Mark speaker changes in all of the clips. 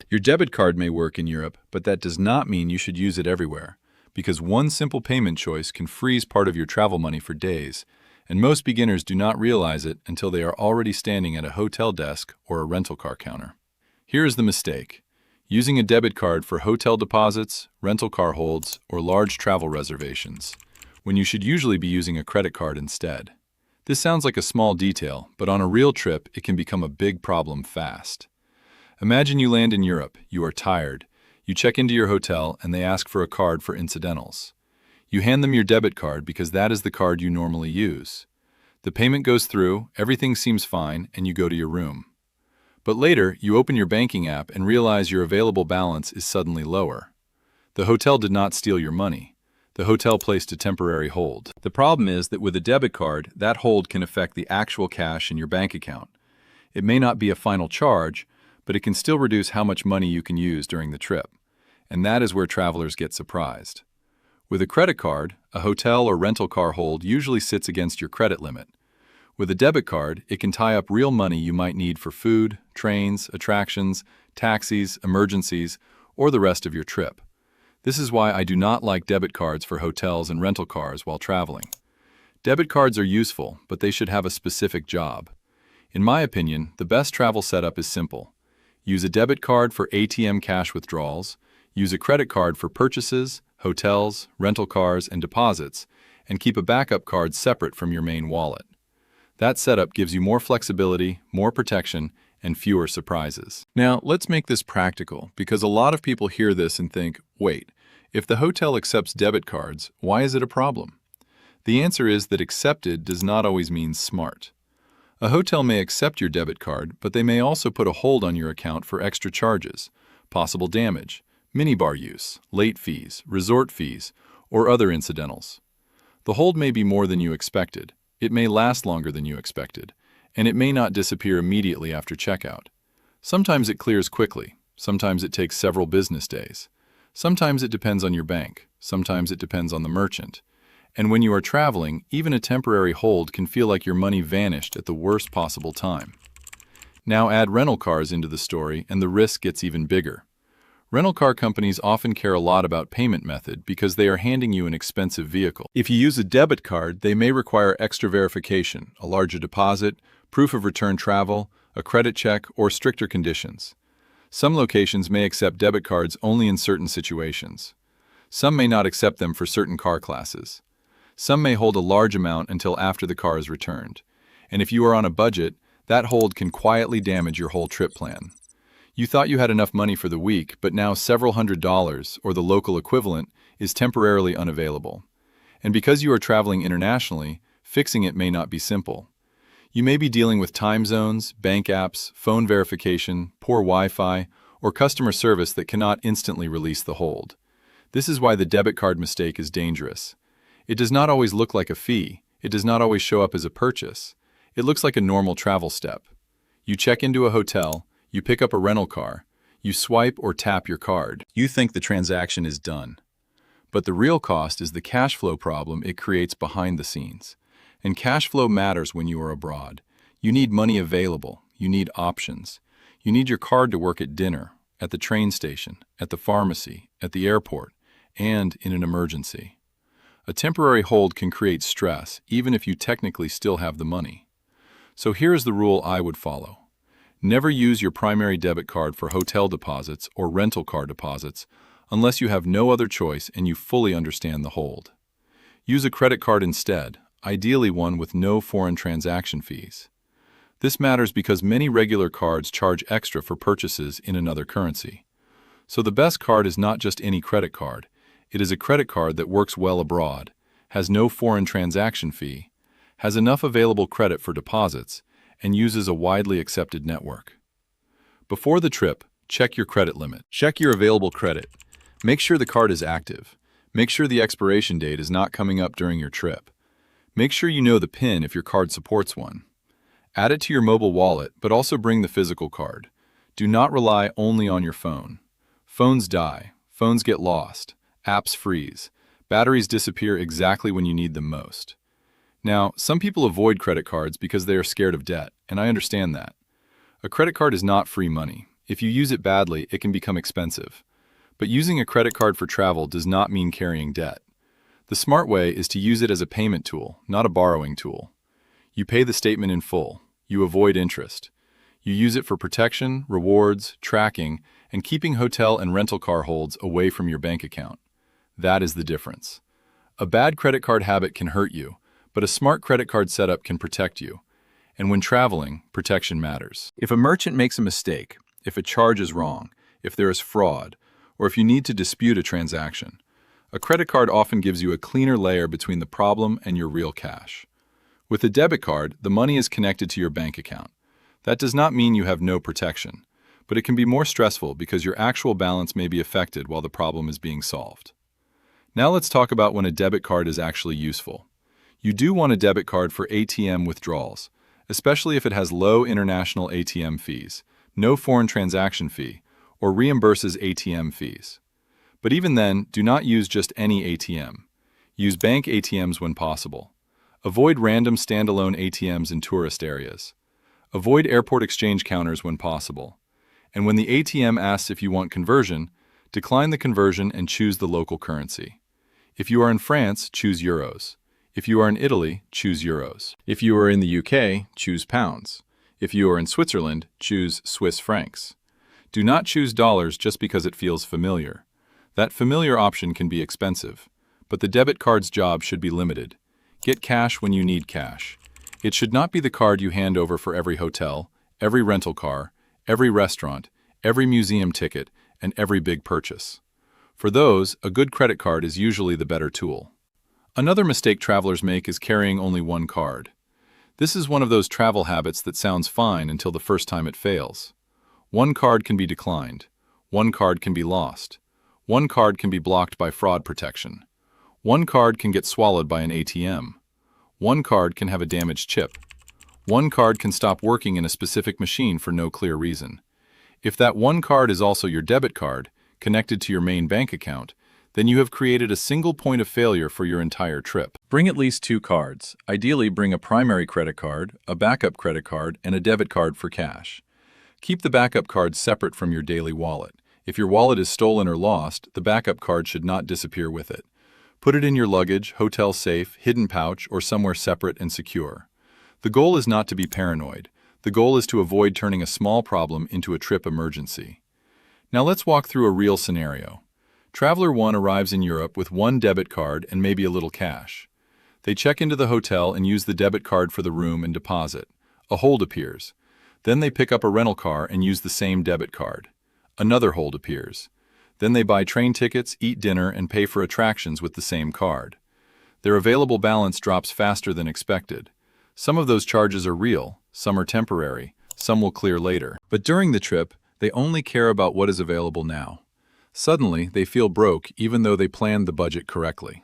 Speaker 1: Your debit card may work in Europe, but that does not mean you should use it everywhere, because one simple payment choice can freeze part of your travel money for days, and most beginners do not realize it until they are already standing at a hotel desk or a rental car counter. Here is the mistake: using a debit card for hotel deposits, rental car holds, or large travel reservations, when you should usually be using a credit card instead. This sounds like a small detail, but on a real trip, it can become a big problem fast. Imagine you land in Europe, you are tired, you check into your hotel, and they ask for a card for incidentals. You hand them your debit card because that is the card you normally use. The payment goes through, everything seems fine, and you go to your room. But later, you open your banking app and realize your available balance is suddenly lower. The hotel did not steal your money. The hotel placed a temporary hold. The problem is that with a debit card, that hold can affect the actual cash in your bank account. It may not be a final charge, but it can still reduce how much money you can use during the trip. And that is where travelers get surprised. With a credit card, a hotel or rental car hold usually sits against your credit limit. With a debit card, it can tie up real money you might need for food, trains, attractions, taxis, emergencies, or the rest of your trip. This is why I do not like debit cards for hotels and rental cars while traveling. Debit cards are useful, but they should have a specific job. In my opinion, the best travel setup is simple. Use a debit card for ATM cash withdrawals, use a credit card for purchases, hotels, rental cars, and deposits, and keep a backup card separate from your main wallet. That setup gives you more flexibility, more protection, and fewer surprises. Now, let's make this practical, because a lot of people hear this and think, wait, if the hotel accepts debit cards, why is it a problem? The answer is that accepted does not always mean smart. A hotel may accept your debit card, but they may also put a hold on your account for extra charges, possible damage, minibar use, late fees, resort fees, or other incidentals. The hold may be more than you expected, it may last longer than you expected, and it may not disappear immediately after checkout. Sometimes it clears quickly, sometimes it takes several business days. Sometimes it depends on your bank, sometimes it depends on the merchant. And when you are traveling, even a temporary hold can feel like your money vanished at the worst possible time. Now add rental cars into the story and the risk gets even bigger. Rental car companies often care a lot about payment method because they are handing you an expensive vehicle. If you use a debit card, they may require extra verification, a larger deposit, proof of return travel, a credit check, or stricter conditions. Some locations may accept debit cards only in certain situations. Some may not accept them for certain car classes. Some may hold a large amount until after the car is returned. And if you are on a budget, that hold can quietly damage your whole trip plan. You thought you had enough money for the week, but now several $100s, or the local equivalent, is temporarily unavailable. And because you are traveling internationally, fixing it may not be simple. You may be dealing with time zones, bank apps, phone verification, poor Wi-Fi, or customer service that cannot instantly release the hold. This is why the debit card mistake is dangerous. It does not always look like a fee. It does not always show up as a purchase. It looks like a normal travel step. You check into a hotel, you pick up a rental car, you swipe or tap your card. You think the transaction is done. But the real cost is the cash flow problem it creates behind the scenes. And cash flow matters when you are abroad. You need money available. You need options. You need your card to work at dinner, at the train station, at the pharmacy, at the airport, and in an emergency. A temporary hold can create stress, even if you technically still have the money. So here is the rule I would follow. Never use your primary debit card for hotel deposits or rental car deposits unless you have no other choice and you fully understand the hold. Use a credit card instead, ideally one with no foreign transaction fees. This matters because many regular cards charge extra for purchases in another currency. So the best card is not just any credit card. It is a credit card that works well abroad, has no foreign transaction fee, has enough available credit for deposits, and uses a widely accepted network. Before the trip, check your credit limit. Check your available credit. Make sure the card is active. Make sure the expiration date is not coming up during your trip. Make sure you know the PIN if your card supports one. Add it to your mobile wallet, but also bring the physical card. Do not rely only on your phone. Phones die. Phones get lost. Apps freeze. Batteries disappear exactly when you need them most. Now, some people avoid credit cards because they are scared of debt, and I understand that. A credit card is not free money. If you use it badly, it can become expensive. But using a credit card for travel does not mean carrying debt. The smart way is to use it as a payment tool, not a borrowing tool. You pay the statement in full. You avoid interest. You use it for protection, rewards, tracking, and keeping hotel and rental car holds away from your bank account. That is the difference. A bad credit card habit can hurt you, but a smart credit card setup can protect you. And when traveling, protection matters. If a merchant makes a mistake, if a charge is wrong, if there is fraud, or if you need to dispute a transaction, a credit card often gives you a cleaner layer between the problem and your real cash. With a debit card, the money is connected to your bank account. That does not mean you have no protection, but it can be more stressful because your actual balance may be affected while the problem is being solved. Now let's talk about when a debit card is actually useful. You do want a debit card for ATM withdrawals, especially if it has low international ATM fees, no foreign transaction fee, or reimburses ATM fees. But even then, do not use just any ATM. Use bank ATMs when possible. Avoid random standalone ATMs in tourist areas. Avoid airport exchange counters when possible. And when the ATM asks if you want conversion, decline the conversion and choose the local currency. If you are in France, choose euros. If you are in Italy, choose euros. If you are in the UK, choose pounds. If you are in Switzerland, choose Swiss francs. Do not choose dollars just because it feels familiar. That familiar option can be expensive, but the debit card's job should be limited. Get cash when you need cash. It should not be the card you hand over for every hotel, every rental car, every restaurant, every museum ticket, and every big purchase. For those, a good credit card is usually the better tool. Another mistake travelers make is carrying only one card. This is one of those travel habits that sounds fine until the first time it fails. One card can be declined. One card can be lost. One card can be blocked by fraud protection. One card can get swallowed by an ATM. One card can have a damaged chip. One card can stop working in a specific machine for no clear reason. If that one card is also your debit card, connected to your main bank account, then you have created a single point of failure for your entire trip. Bring at least 2 cards. Ideally, bring a primary credit card, a backup credit card, and a debit card for cash. Keep the backup card separate from your daily wallet. If your wallet is stolen or lost, the backup card should not disappear with it. Put it in your luggage, hotel safe, hidden pouch, or somewhere separate and secure. The goal is not to be paranoid. The goal is to avoid turning a small problem into a trip emergency. Now let's walk through a real scenario. Traveler 1 arrives in Europe with one debit card and maybe a little cash. They check into the hotel and use the debit card for the room and deposit. A hold appears. Then they pick up a rental car and use the same debit card. Another hold appears. Then they buy train tickets, eat dinner, and pay for attractions with the same card. Their available balance drops faster than expected. Some of those charges are real, some are temporary, some will clear later. But during the trip, they only care about what is available now. Suddenly, they feel broke even though they planned the budget correctly.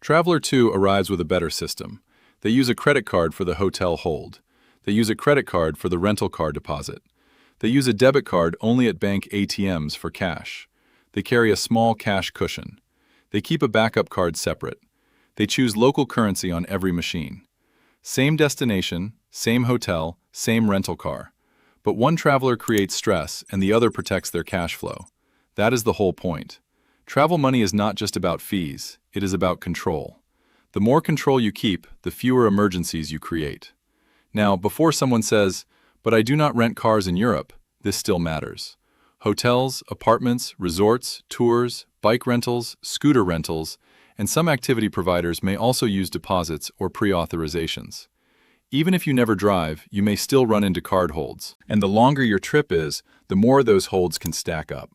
Speaker 1: Traveler 2 arrives with a better system. They use a credit card for the hotel hold. They use a credit card for the rental car deposit. They use a debit card only at bank ATMs for cash. They carry a small cash cushion. They keep a backup card separate. They choose local currency on every machine. Same destination, same hotel, same rental car. But one traveler creates stress and the other protects their cash flow. That is the whole point. Travel money is not just about fees, it is about control. The more control you keep, the fewer emergencies you create. Now, before someone says, "But I do not rent cars in Europe," this still matters. Hotels, apartments, resorts, tours, bike rentals, scooter rentals, and some activity providers may also use deposits or pre-authorizations. Even if you never drive, you may still run into card holds. And the longer your trip is, the more those holds can stack up.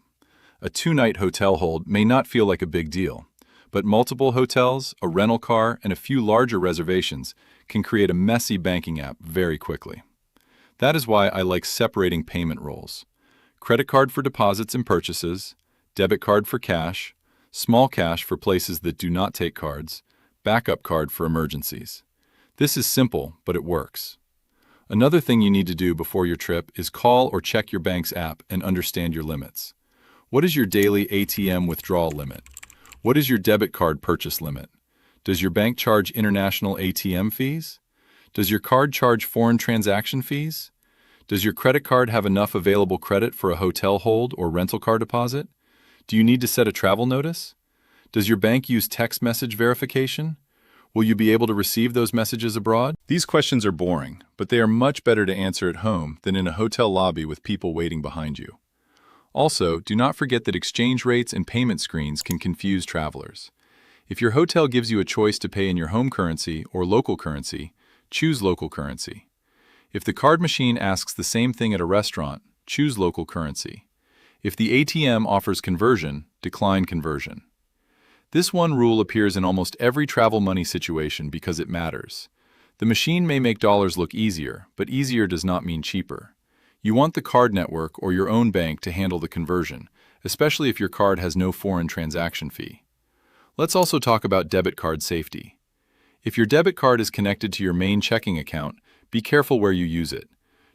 Speaker 1: A 2-night hotel hold may not feel like a big deal, but multiple hotels, a rental car, and a few larger reservations can create a messy banking app very quickly. That is why I like separating payment roles. Credit card for deposits and purchases, debit card for cash, small cash for places that do not take cards, backup card for emergencies. This is simple, but it works. Another thing you need to do before your trip is call or check your bank's app and understand your limits. What is your daily ATM withdrawal limit? What is your debit card purchase limit? Does your bank charge international ATM fees? Does your card charge foreign transaction fees? Does your credit card have enough available credit for a hotel hold or rental car deposit? Do you need to set a travel notice? Does your bank use text message verification? Will you be able to receive those messages abroad? These questions are boring, but they are much better to answer at home than in a hotel lobby with people waiting behind you. Also, do not forget that exchange rates and payment screens can confuse travelers. If your hotel gives you a choice to pay in your home currency or local currency, choose local currency. If the card machine asks the same thing at a restaurant, choose local currency. If the ATM offers conversion, decline conversion. This one rule appears in almost every travel money situation because it matters. The machine may make dollars look easier, but easier does not mean cheaper. You want the card network or your own bank to handle the conversion, especially if your card has no foreign transaction fee. Let's also talk about debit card safety. If your debit card is connected to your main checking account, be careful where you use it.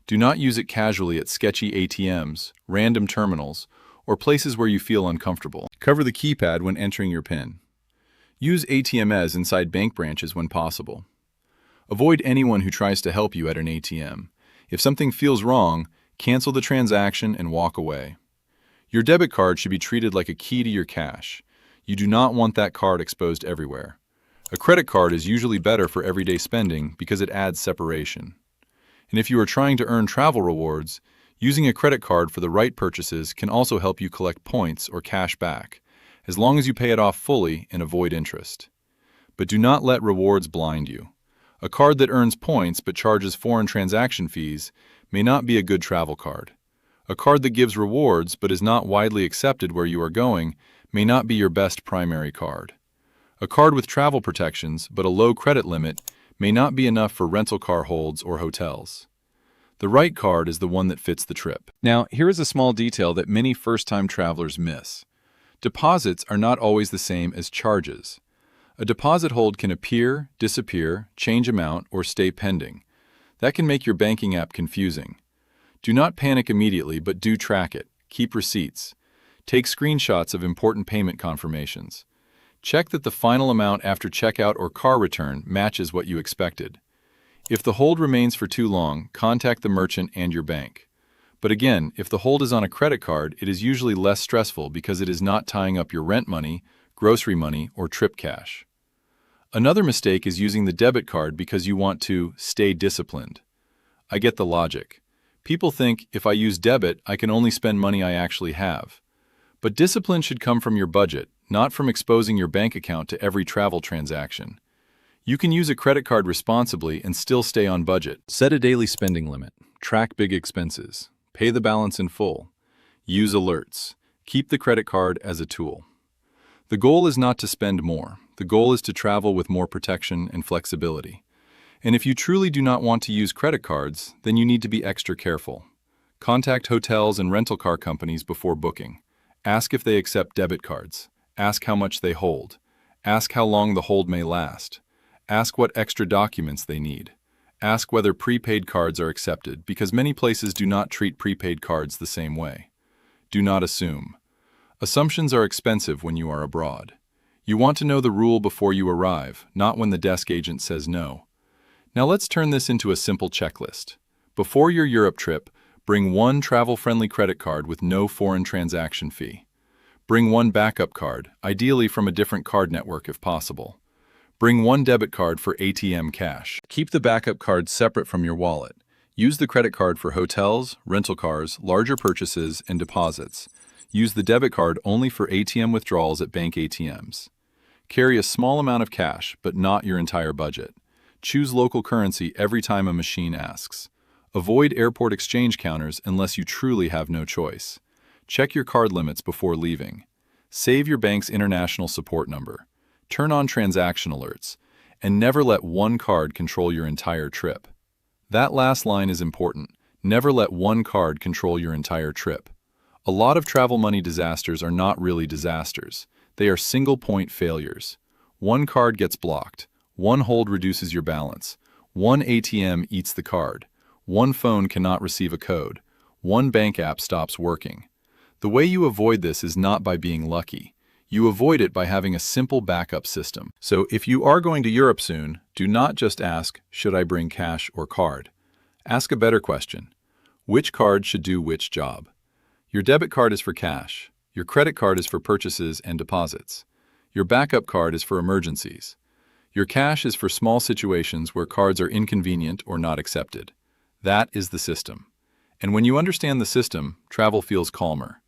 Speaker 1: Do not use it casually at sketchy ATMs, random terminals, or places where you feel uncomfortable. Cover the keypad when entering your PIN. Use ATMs inside bank branches when possible. Avoid anyone who tries to help you at an ATM. If something feels wrong, cancel the transaction and walk away. Your debit card should be treated like a key to your cash. You do not want that card exposed everywhere. A credit card is usually better for everyday spending because it adds separation. And if you are trying to earn travel rewards, using a credit card for the right purchases can also help you collect points or cash back, as long as you pay it off fully and avoid interest. But do not let rewards blind you. A card that earns points but charges foreign transaction fees may not be a good travel card. A card that gives rewards but is not widely accepted where you are going may not be your best primary card. A card with travel protections but a low credit limit may not be enough for rental car holds or hotels. The right card is the one that fits the trip. Now, here is a small detail that many first-time travelers miss. Deposits are not always the same as charges. A deposit hold can appear, disappear, change amount, or stay pending. That can make your banking app confusing. Do not panic immediately, but do track it. Keep receipts. Take screenshots of important payment confirmations. Check that the final amount after checkout or car return matches what you expected. If the hold remains for too long, contact the merchant and your bank. But again, if the hold is on a credit card, it is usually less stressful because it is not tying up your rent money, grocery money, or trip cash. Another mistake is using the debit card because you want to stay disciplined. I get the logic. People think if I use debit, I can only spend money I actually have. But discipline should come from your budget, not from exposing your bank account to every travel transaction. You can use a credit card responsibly and still stay on budget. Set a daily spending limit. Track big expenses. Pay the balance in full. Use alerts. Keep the credit card as a tool. The goal is not to spend more. The goal is to travel with more protection and flexibility. And if you truly do not want to use credit cards, then you need to be extra careful. Contact hotels and rental car companies before booking. Ask if they accept debit cards. Ask how much they hold. Ask how long the hold may last. Ask what extra documents they need. Ask whether prepaid cards are accepted, because many places do not treat prepaid cards the same way. Do not assume. Assumptions are expensive when you are abroad. You want to know the rule before you arrive, not when the desk agent says no. Now let's turn this into a simple checklist. Before your Europe trip, bring one travel-friendly credit card with no foreign transaction fee. Bring one backup card, ideally from a different card network if possible. Bring one debit card for ATM cash. Keep the backup card separate from your wallet. Use the credit card for hotels, rental cars, larger purchases, and deposits. Use the debit card only for ATM withdrawals at bank ATMs. Carry a small amount of cash, but not your entire budget. Choose local currency every time a machine asks. Avoid airport exchange counters unless you truly have no choice. Check your card limits before leaving. Save your bank's international support number. Turn on transaction alerts, and never let one card control your entire trip. That last line is important. Never let one card control your entire trip. A lot of travel money disasters are not really disasters. They are single-point failures. One card gets blocked. One hold reduces your balance. One ATM eats the card. One phone cannot receive a code. One bank app stops working. The way you avoid this is not by being lucky. You avoid it by having a simple backup system. So if you are going to Europe soon, do not just ask, should I bring cash or card? Ask a better question. Which card should do which job? Your debit card is for cash. Your credit card is for purchases and deposits. Your backup card is for emergencies. Your cash is for small situations where cards are inconvenient or not accepted. That is the system. And when you understand the system, travel feels calmer.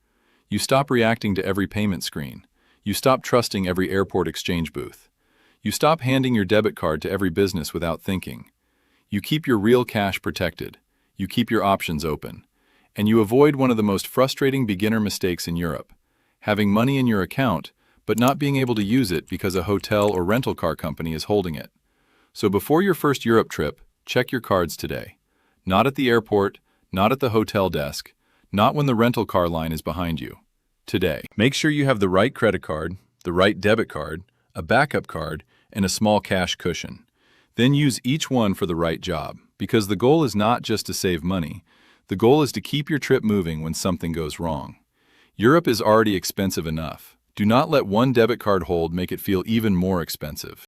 Speaker 1: You stop reacting to every payment screen. You stop trusting every airport exchange booth. You stop handing your debit card to every business without thinking. You keep your real cash protected. You keep your options open. And you avoid one of the most frustrating beginner mistakes in Europe: having money in your account, but not being able to use it because a hotel or rental car company is holding it. So before your first Europe trip, check your cards today. Not at the airport, not at the hotel desk, not when the rental car line is behind you. Today. Make sure you have the right credit card, the right debit card, a backup card, and a small cash cushion. Then use each one for the right job, because the goal is not just to save money. The goal is to keep your trip moving when something goes wrong. Europe is already expensive enough. Do not let one debit card hold make it feel even more expensive.